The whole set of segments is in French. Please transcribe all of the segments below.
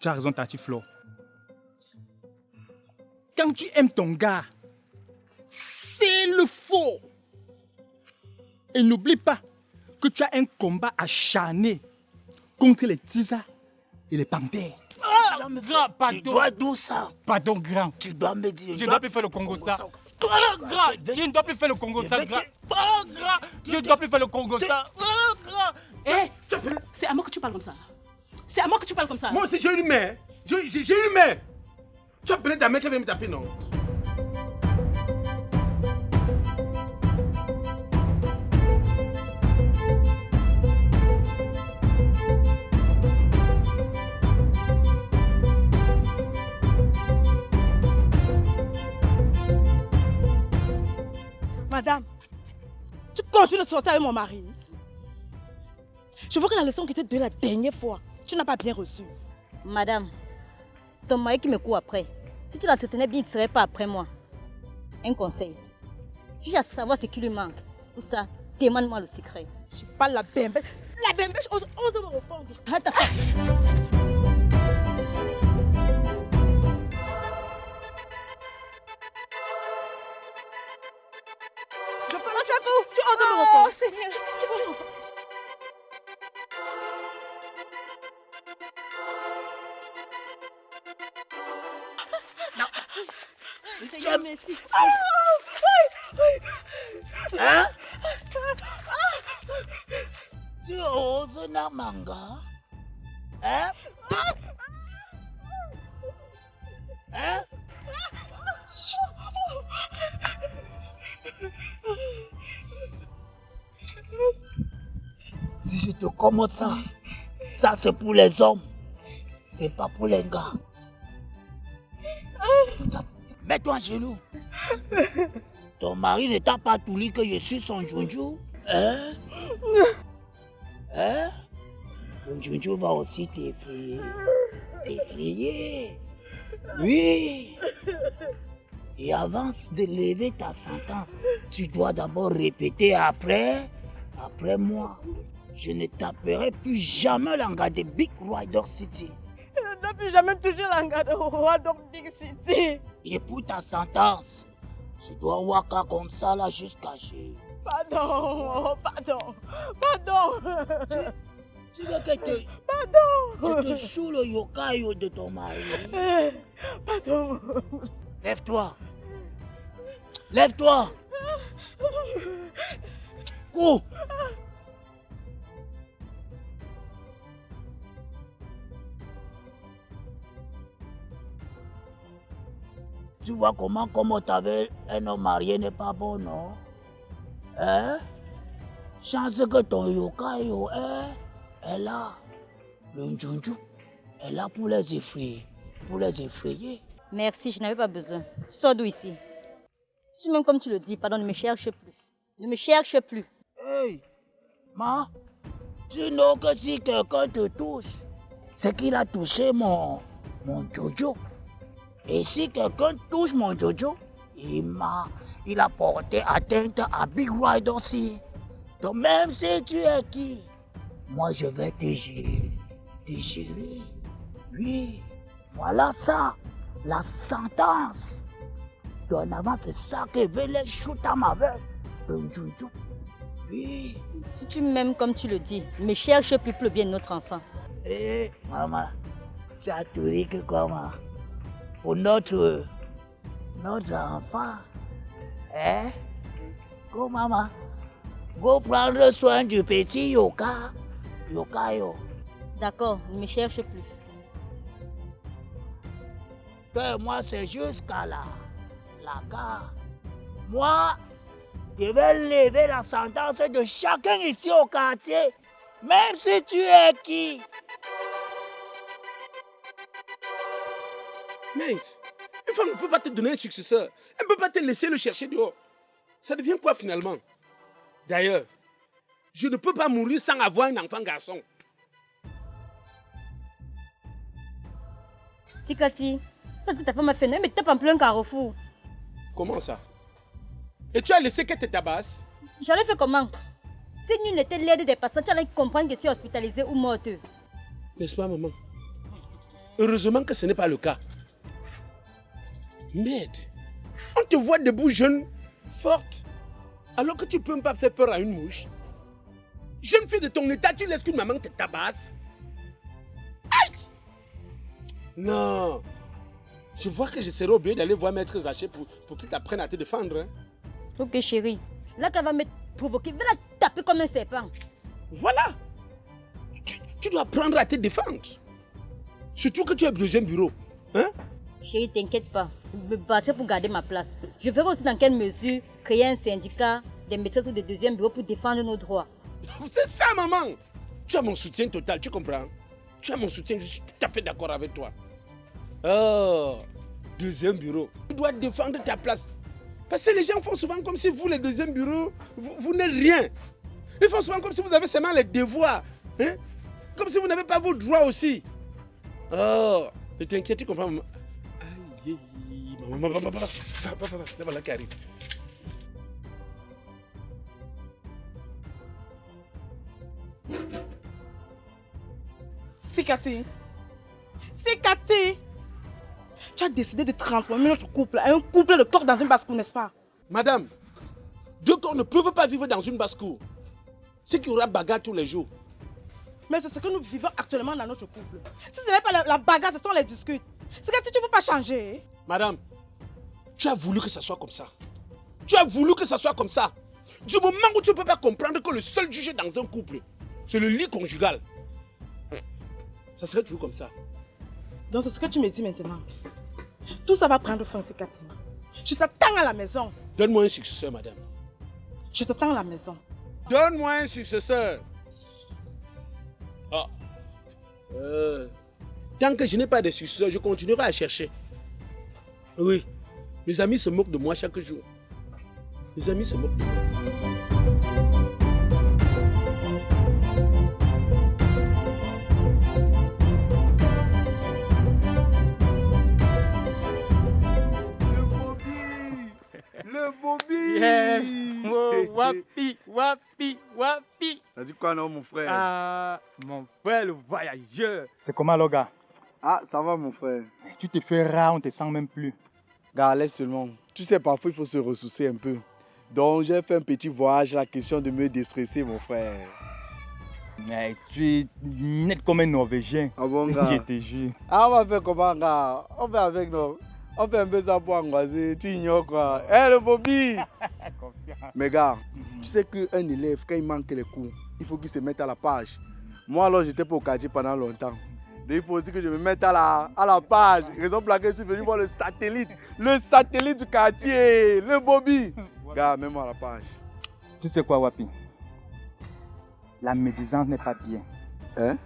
Tu as raison, Tati Flo. Quand tu aimes ton gars, c'est le faux. Et n'oublie pas que tu as un combat acharné contre les tisas et les panthères. Grand, pardon. Tu dois d'où ça? Pardon, grand. Tu dois me dire. Je ne dois plus faire le Congo ça. Grand, je ne dois plus faire le Congo ça, grand. Grand, je ne dois plus faire le Congo ça. Grand. Hé, c'est à moi que tu parles comme ça. C'est à moi que tu parles comme ça. Moi aussi, j'ai une mère. J'ai une mère. Tu as appelé ta mère qui vient me taper, non? Madame, tu continues de sortir avec mon mari. Je vois que la leçon qui était donnée la dernière fois, tu n'as pas bien reçu. Madame, c'est ton mari qui me court après. Si tu l'entretenais bien, il ne serait pas après moi. Un conseil. Juste à savoir ce qui lui manque. Pour ça, demande-moi le secret. Je parle la bembèche. La bembèche, ose me répondre. Attends. Je parle à tout. Tu oses me répondre. Oh, Seigneur. Seigneur, merci. Hein? Tu oses Namanga? Hein? Hein? Si je te commande ça, ça c'est pour les hommes, c'est pas pour les gars. Mets-toi à genoux. Ton mari ne t'a pas tout dit que je suis son Junju? Hein? Hein? Ton Junju va aussi t'effrayer. T'effrayer? Oui. Et avant de lever ta sentence, tu dois d'abord répéter après moi. Je ne taperai plus jamais l'anga de Big Rider City. Je ne dois plus jamais toucher l'anga de Rider Big City. Et pour ta sentence, tu dois waka comme ça là jusqu'à chez. Pardon. Tu veux que te... Pardon. Je te choue le yokai de ton mari. Pardon. Lève-toi. Lève-toi. Cours. Tu vois comment t'avais un homme marié n'est pas bon, non? Hein? Chance que ton yokai est là. Le Njunju est là pour les effrayer. Merci, je n'avais pas besoin. Sors d'où ici. Si tu m'aimes comme tu le dis, pardon, ne me cherche plus. Ne me cherche plus. Hey, ma, tu know que si quelqu'un te touche, c'est qu'il a touché mon Jojo. Et si quelqu'un touche mon Jojo, il a porté atteinte à Big Rider aussi. Donc même si tu es qui, moi je vais te gérer. Oui, voilà ça, la sentence. Dorénavant, c'est ça que veut les shoot à ma veille. Le Jojo. Oui. Si tu m'aimes comme tu le dis, ne me cherche plus pour le bien de notre enfant. Eh, maman, tu as tout dit que comment? Pour notre enfant. Hein? Go, maman. Go prendre soin du petit Yokayo. D'accord, ne me cherche plus. Que moi, c'est jusqu'à la gare. Moi, je vais lever la sentence de chacun ici au quartier, même si tu es qui. Mince, une femme ne peut pas te donner un successeur. Elle ne peut pas te laisser le chercher dehors. Ça devient quoi finalement? D'ailleurs, je ne peux pas mourir sans avoir un enfant garçon. Sikati, c'est ce que ta femme a fait, mais tape en plein carrefour. Comment ça? Et tu as laissé qu'elle te tabasse? J'allais faire comment? Si nul n'était l'aide des patients, tu allais comprendre que je suis hospitalisée ou morte. N'est-ce pas, maman? Heureusement que ce n'est pas le cas. Merde. On te voit debout jeune, forte, alors que tu ne peux même pas faire peur à une mouche. Jeune fille de ton état, tu laisses qu'une maman te tabasse. Aïe! Non. Je vois que je serai obligé d'aller voir Maître Zaché pour qu'il t'apprenne à te défendre. Hein. Ok, chérie. Là qu'elle va me provoquer, va la taper comme un serpent. Voilà. Tu dois apprendre à te défendre. Surtout que tu es au deuxième bureau. Hein? Chérie, t'inquiète pas. Je me battrai pour garder ma place. Je verrai aussi dans quelle mesure créer un syndicat des médecins ou des deuxièmes bureaux pour défendre nos droits. C'est ça, maman. Tu as mon soutien total, tu comprends? Tu as mon soutien, je suis tout à fait d'accord avec toi. Oh, deuxième bureau. Tu dois défendre ta place. Parce que les gens font souvent comme si vous, les deuxièmes bureaux, vous n'êtes rien. Ils font souvent comme si vous avez seulement les devoirs. Hein? Comme si vous n'avez pas vos droits aussi. Oh, ne t'inquiète, tu comprends, maman. Aïe, maman, va, là, voilà qui arrive. Sikati, tu as décidé de transformer notre couple en un couple de corps dans une basse-cour, n'est-ce pas? Madame, deux corps ne peuvent pas vivre dans une basse-cour. C'est qu'il y aura bagarre tous les jours. Mais c'est ce que nous vivons actuellement dans notre couple. Si ce n'est pas la bagarre, ce sont les discutes. Sikati, tu ne peux pas changer. Madame, tu as voulu que ça soit comme ça. Tu as voulu que ça soit comme ça. Du moment où tu ne peux pas comprendre que le seul juge dans un couple, c'est le lit conjugal. Ça serait toujours comme ça. Donc c'est ce que tu me dis maintenant. Tout ça va prendre fin, Sikati. Je t'attends à la maison. Donne-moi un successeur, madame. Je t'attends à la maison. Donne-moi un successeur. Ah. Tant que je n'ai pas de successeur, je continuerai à chercher. Oui. Mes amis se moquent de moi chaque jour. Mes amis se moquent de moi. Le Bobby! Yes! Oh, wapi! Ça dit quoi non mon frère? Ah, mon frère le voyageur. C'est comment alors, gars? Ah, ça va mon frère. Tu te fais rare, on te sent même plus. Gars, laisse seulement. Tu sais, parfois il faut se ressourcer un peu. Donc j'ai fait un petit voyage, la question de me déstresser mon frère. Mais tu es net comme un Norvégien. Ah bon gars? Je te jure. Ah on va faire comment gars? On fait avec nous. On fait un peu ça pour angoisser, tu ignores quoi. Hé le Bobby! Mais gars, tu sais qu'un élève, quand il manque les cours, il faut qu'il se mette à la page. Moi alors j'étais pas au quartier pendant longtemps. Donc il faut aussi que je me mette à la page. Raison pour laquelle je suis venu voir le satellite du quartier, le Bobby. Gars, mets-moi à la page. Tu sais quoi, Wapi? La médisance n'est pas bien. Hein?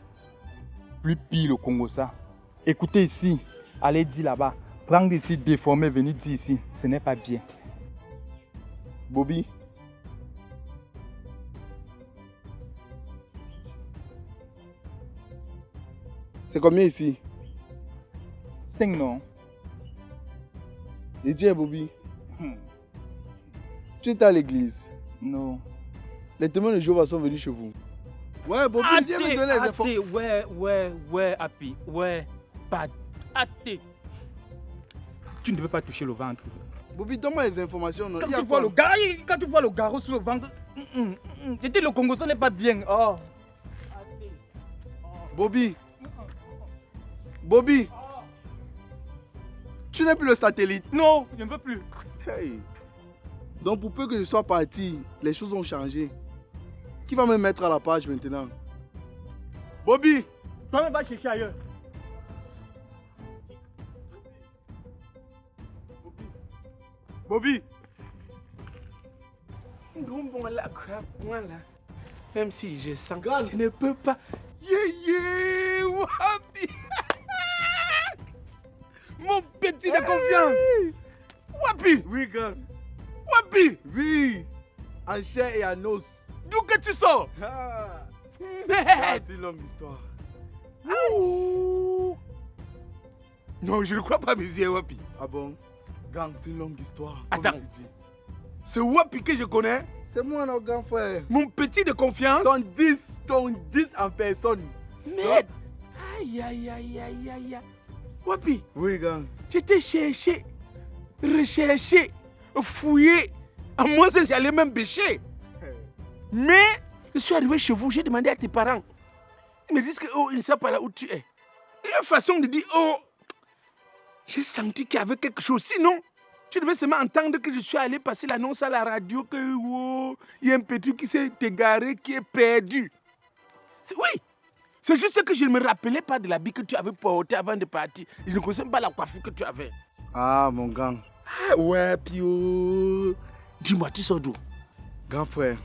Plus pire au Congo, ça. Écoutez ici, allez dire là-bas. Prendre ici, déformer, venir dire ici, ce n'est pas bien. Bobby? C'est combien ici? 5 non. Et dis Bobby, tu es à l'église? Non. Les témoins de Jéhovah sont venus chez vous? Ouais, Bobby, viens me donner les informations. Ouais, Happy, ouais, pas athée. Tu ne peux pas toucher le ventre. Bobby, donne-moi les informations. Non? Quand tu vois le garrot sur le ventre, je dis le Congo, ça n'est pas bien. Oh. Bobby, tu n'es plus le satellite. Non, je ne veux plus. Hey. Donc pour peu que je sois parti, les choses ont changé. Qui va me mettre à la page maintenant? Bobby! Toi, va chercher ailleurs. Bobby! Même si je sens que je ne peux pas. Yeah, Wapi! Mon petit de confiance! Wapi! Oui, gars. Wapi! Oui! En chair et en os. D'où que tu sors? Ah. Merde! C'est une longue histoire. Ouh. Non, je ne crois pas mes yeux, Wapi. Ah bon? Gang, c'est une longue histoire. Attends. Comme je dis. C'est Wapi que je connais? C'est moi, non, grand frère. Mon petit de confiance? Ton 10 en personne. Merde! Aïe. Wapi? Oui, gang. J'étais cherché, recherché, fouillé. À moi, j'allais même bêcher. Mais je suis arrivé chez vous, j'ai demandé à tes parents. Ils me disent que oh, ils ne savent pas là où tu es. Leur façon de dire oh, j'ai senti qu'il y avait quelque chose. Sinon, tu devais seulement entendre que je suis allé passer l'annonce à la radio que oh, il y a un petit qui s'est égaré, qui est perdu. Oui, c'est juste que je ne me rappelais pas de l'habit que tu avais porté avant de partir. Je ne connaissais pas la coiffure que tu avais. Ah, mon gang. Ah ouais, Pio. Dis-moi, tu sors d'où? Grand frère,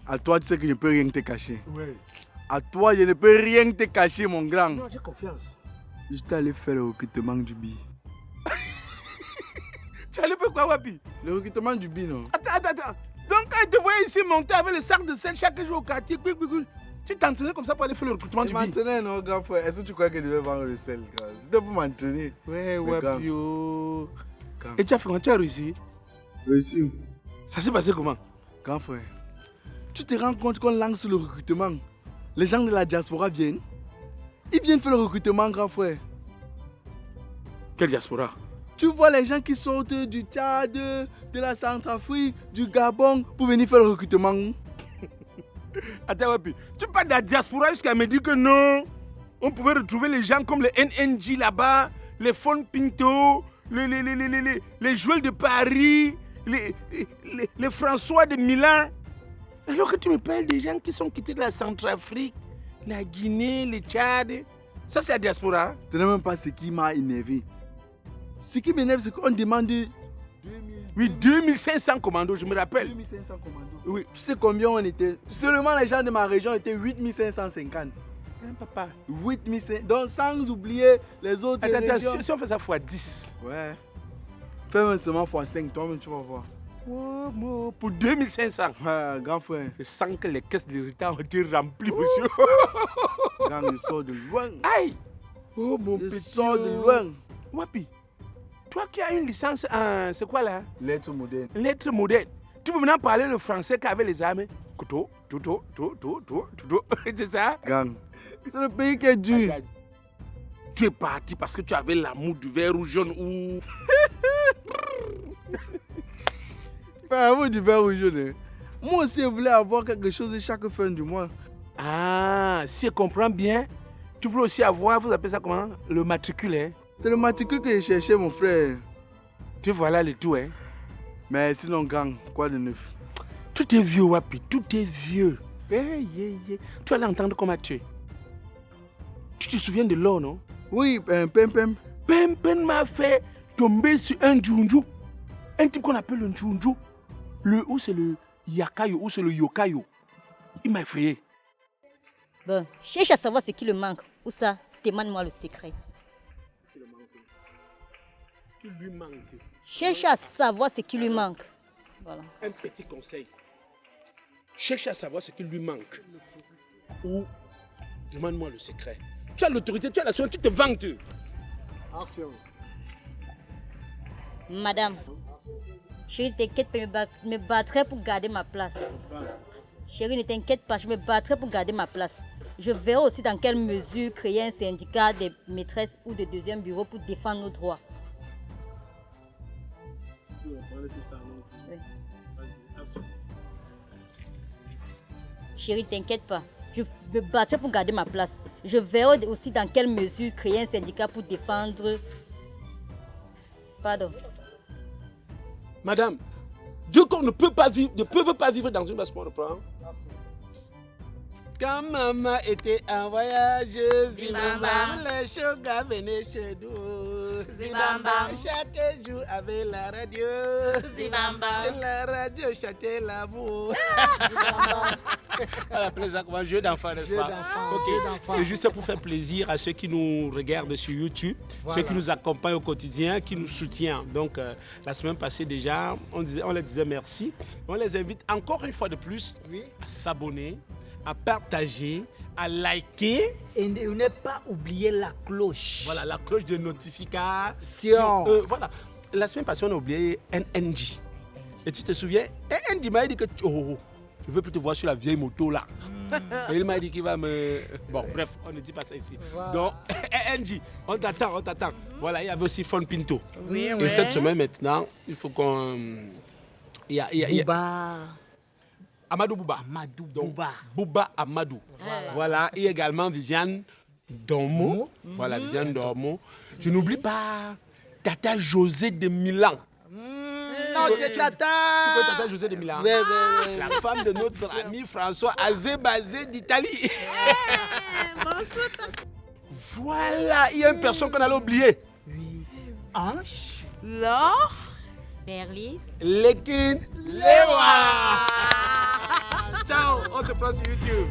à toi, tu sais que je ne peux rien te cacher. Ouais. À toi, je ne peux rien te cacher, mon grand. Non, j'ai confiance. Je suis allé faire le recrutement du BI. Tu allais faire quoi, Wapi? Le recrutement du BI, non? Attends. Donc, quand je te voyais ici monter avec le sac de sel chaque jour au quartier, tu t'entraînais comme ça pour aller faire le recrutement Je du BI? m'entraînais, non, grand frère. Est-ce que tu crois que je devais vendre le sel, grand? C'était pour m'entraîner. Ouais, Mais grand. Wapio. Grand. Et tu as fait comment? Tu as réussi? Réussi. Ça s'est passé comment? Grand frère, tu te rends compte qu'on lance le recrutement? Les gens de la diaspora viennent. Ils viennent faire le recrutement, grand frère. Quelle diaspora? Tu vois les gens qui sortent du Tchad, de la Centrafrique, du Gabon pour venir faire le recrutement. Attends, Wapi. Tu parles de la diaspora jusqu'à me dire que non. On pouvait retrouver les gens comme les NNG là-bas, les Fon Pinto, les Joël de Paris, les François de Milan. Alors que tu me parles des gens qui sont quittés de la Centrafrique, la Guinée, le Tchad. Ça, c'est la diaspora. Ce n'est même pas ce qui m'a énervé. Ce qui m'énerve, c'est qu'on demande 2500 commandos, je me rappelle. 2500 commandos. Oui. Tu sais combien on était? Seulement les gens de ma région étaient 8550. Hein, papa. 8500. Donc sans oublier les autres régions. Attends, si on fait ça fois 10. Ouais. Fais-moi seulement fois 5, toi-même tu vas voir. Oh, pour 2500. Ouais, grand frère. Je sens que les caisses de l'État ont été remplies, monsieur. Grand, je sors de loin. Aïe. Oh, mon Je petit. sors de loin. Wapi, toi qui as une licence en... C'est quoi là? Lettres modernes. Lettres modernes. Tu peux maintenant parler le français qu'avec les armes. Couteau, tout. C'est ça? Gang. C'est le pays qui est dur. Tu es parti parce que tu avais l'amour du vert ou jaune ou... Pas vous du vert ou jaune. Moi aussi, je voulais avoir quelque chose chaque fin du mois. Ah, si je comprends bien, tu voulais aussi avoir, vous appelez ça comment? Le matricule, hein? C'est le matricule que j'ai cherché, mon frère. Tu vois là le tout, hein? Mais sinon, gang, quoi de neuf? Tout est vieux, Wapi, tout est vieux. Tu allais entendre comment tu es. Tu te souviens de l'or, non? Oui, Pem. Pem m'a fait tomber sur un djunju. Un type qu'on appelle le djunju. Ou c'est le yakayo, ou c'est le yokayo. Il m'a effrayé. Bon, cherche à savoir ce qui le manque. Ou ça, demande-moi le secret. Ce qui lui manque. Cherche à savoir ce qui lui manque. Voilà. Un petit conseil. Cherche à savoir ce qui lui manque. Ou demande-moi le secret. Tu as l'autorité, tu as la soin, tu te vantes. Action. Madame, chérie, ne t'inquiète pas, je me battrai pour garder ma place. Chérie, ne t'inquiète pas, je me battrai pour garder ma place. Je verrai aussi dans quelle mesure créer un syndicat des maîtresses ou de deuxième bureau pour défendre nos droits. Oui. Chérie, t'inquiète pas. Je me battrai pour garder ma place. Je verrai aussi dans quelle mesure créer un syndicat pour défendre... Pardon. Madame, deux corps ne peuvent pas vivre dans une basse prend. Quand maman était en voyage, Zibambam, les chogas venaient chez nous. Zibambam, chaque jour avec la radio. Zibambam, la radio chantait l'amour. On appelle ça comme un jeu d'enfant, n'est-ce pas? Ok, c'est juste pour faire plaisir à ceux qui nous regardent sur YouTube, ceux qui nous accompagnent au quotidien, qui nous soutiennent. Donc, la semaine passée déjà, on les disait merci. On les invite encore une fois de plus à s'abonner, à partager, à liker. Et ne pas oublier la cloche. Voilà, la cloche de notification. Voilà. La semaine passée, on a oublié NNG. Et tu te souviens, NNG m'a dit que Je veux plus te voir sur la vieille moto là. Et il m'a dit qu'il va me... Bon, bref, on ne dit pas ça ici. Donc, NG, on t'attend. Voilà, il y avait aussi Fon Pinto. Et cette semaine maintenant, il faut qu'on... Il y a Amadou Bouba. Bouba Amadou. Voilà, et également Viviane Dormo. Voilà, Viviane Dormo. Je n'oublie pas Tata José de Milan. Non, c'est Tata. Tu connais Tata José de Milan? Oui. La femme de notre ami François Azébazé d'Italie. Voilà, il y a une personne qu'on allait oublier. Ange, Laure, Berlis. Lekin Lewa. Ciao, on se prend sur YouTube.